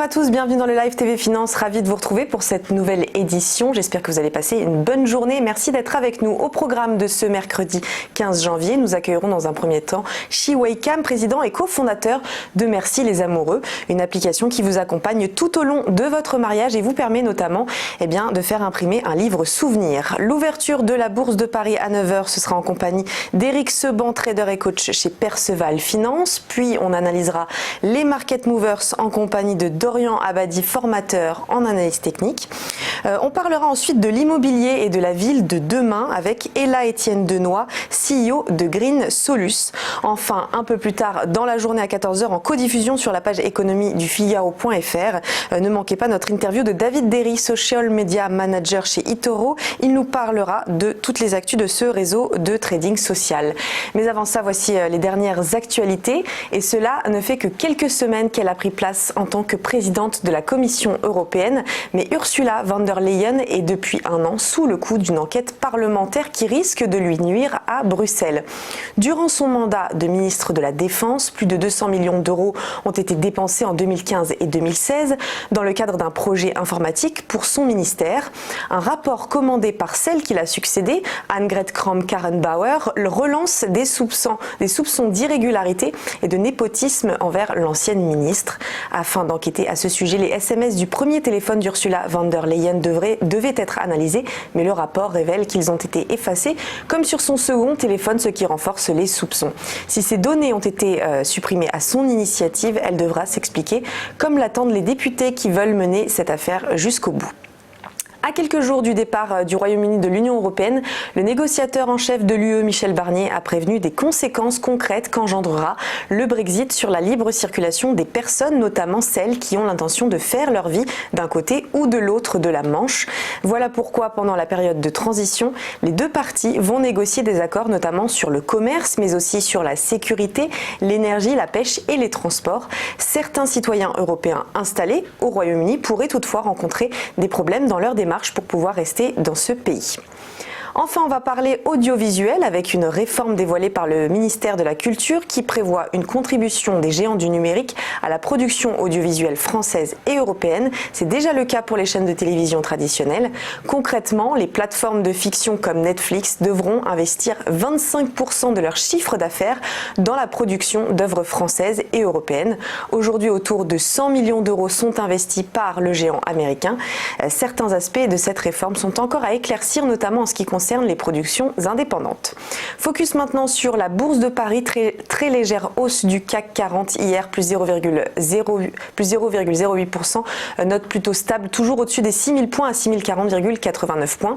à tous, bienvenue dans le Live TV Finance, ravi de vous retrouver pour cette nouvelle édition. J'espère que vous allez passer une bonne journée. Merci d'être avec nous. Au programme de ce mercredi 15 janvier, nous accueillerons dans un premier temps Shi Wei-Kam, président et cofondateur de Merci les Amoureux, une application qui vous accompagne tout au long de votre mariage et vous permet notamment de faire imprimer un livre souvenir. L'ouverture de la Bourse de Paris à 9h, ce sera en compagnie d'Éric Seban, trader et coach chez Perceval Finance. Puis on analysera les market movers en compagnie de Dorian Abadi, formateur en analyse technique. On parlera ensuite de l'immobilier et de la ville de demain avec Ella-Étienne Denoy, CEO de Green Solus. Enfin, un peu plus tard dans la journée à 14h en codiffusion sur la page économie du Figaro.fr. Ne manquez pas notre interview de David Derry, social media manager chez eToro. Il nous parlera de toutes les actus de ce réseau de trading social. Mais avant ça, voici les dernières actualités. Et cela ne fait que quelques semaines qu'elle a pris place en tant que présidente de la Commission européenne. Mais Ursula von der Leyen est depuis un an sous le coup d'une enquête parlementaire qui risque de lui nuire à Bruxelles. Durant son mandat de ministre de la Défense, plus de 200 millions d'euros ont été dépensés en 2015 et 2016 dans le cadre d'un projet informatique pour son ministère. Un rapport commandé par celle qui l'a succédé, Annegret Kramp-Karrenbauer, relance des soupçons d'irrégularité et de népotisme envers l'ancienne ministre. Afin d'enquêter à ce sujet, les SMS du premier téléphone d'Ursula von der Leyen devaient être analysés, mais le rapport révèle qu'ils ont été effacés, comme sur son second téléphone, ce qui renforce les soupçons. Si ces données ont été supprimées à son initiative, elle devra s'expliquer, comme l'attendent les députés qui veulent mener cette affaire jusqu'au bout. À quelques jours du départ du Royaume-Uni de l'Union européenne, le négociateur en chef de l'UE, Michel Barnier, a prévenu des conséquences concrètes qu'engendrera le Brexit sur la libre circulation des personnes, notamment celles qui ont l'intention de faire leur vie d'un côté ou de l'autre de la Manche. Voilà pourquoi, pendant la période de transition, les deux parties vont négocier des accords notamment sur le commerce, mais aussi sur la sécurité, l'énergie, la pêche et les transports. Certains citoyens européens installés au Royaume-Uni pourraient toutefois rencontrer des problèmes dans leur démarche pour pouvoir rester dans ce pays. Enfin, on va parler audiovisuel avec une réforme dévoilée par le ministère de la Culture qui prévoit une contribution des géants du numérique à la production audiovisuelle française et européenne. C'est déjà le cas pour les chaînes de télévision traditionnelles. Concrètement, les plateformes de fiction comme Netflix devront investir 25% de leur chiffre d'affaires dans la production d'œuvres françaises et européennes. Aujourd'hui, autour de 100 millions d'euros sont investis par le géant américain. Certains aspects de cette réforme sont encore à éclaircir, notamment en ce qui concerne les productions indépendantes. Focus maintenant sur la Bourse de Paris, très légère hausse du CAC 40 hier, plus 0,08%, note plutôt stable, toujours au-dessus des 6000 points à 6040,89 points.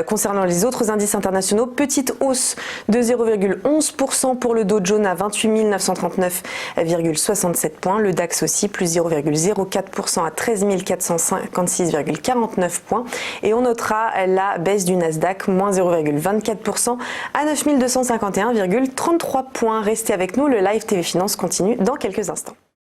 Concernant les autres indices internationaux, petite hausse de 0,11% pour le Dow Jones à 28 939,67 points, le DAX aussi plus 0,04% à 13 456,49 points et on notera la baisse du Nasdaq, moins 0,24% à 9 251,33 points. Restez avec nous, le Live TV Finance continue dans quelques instants.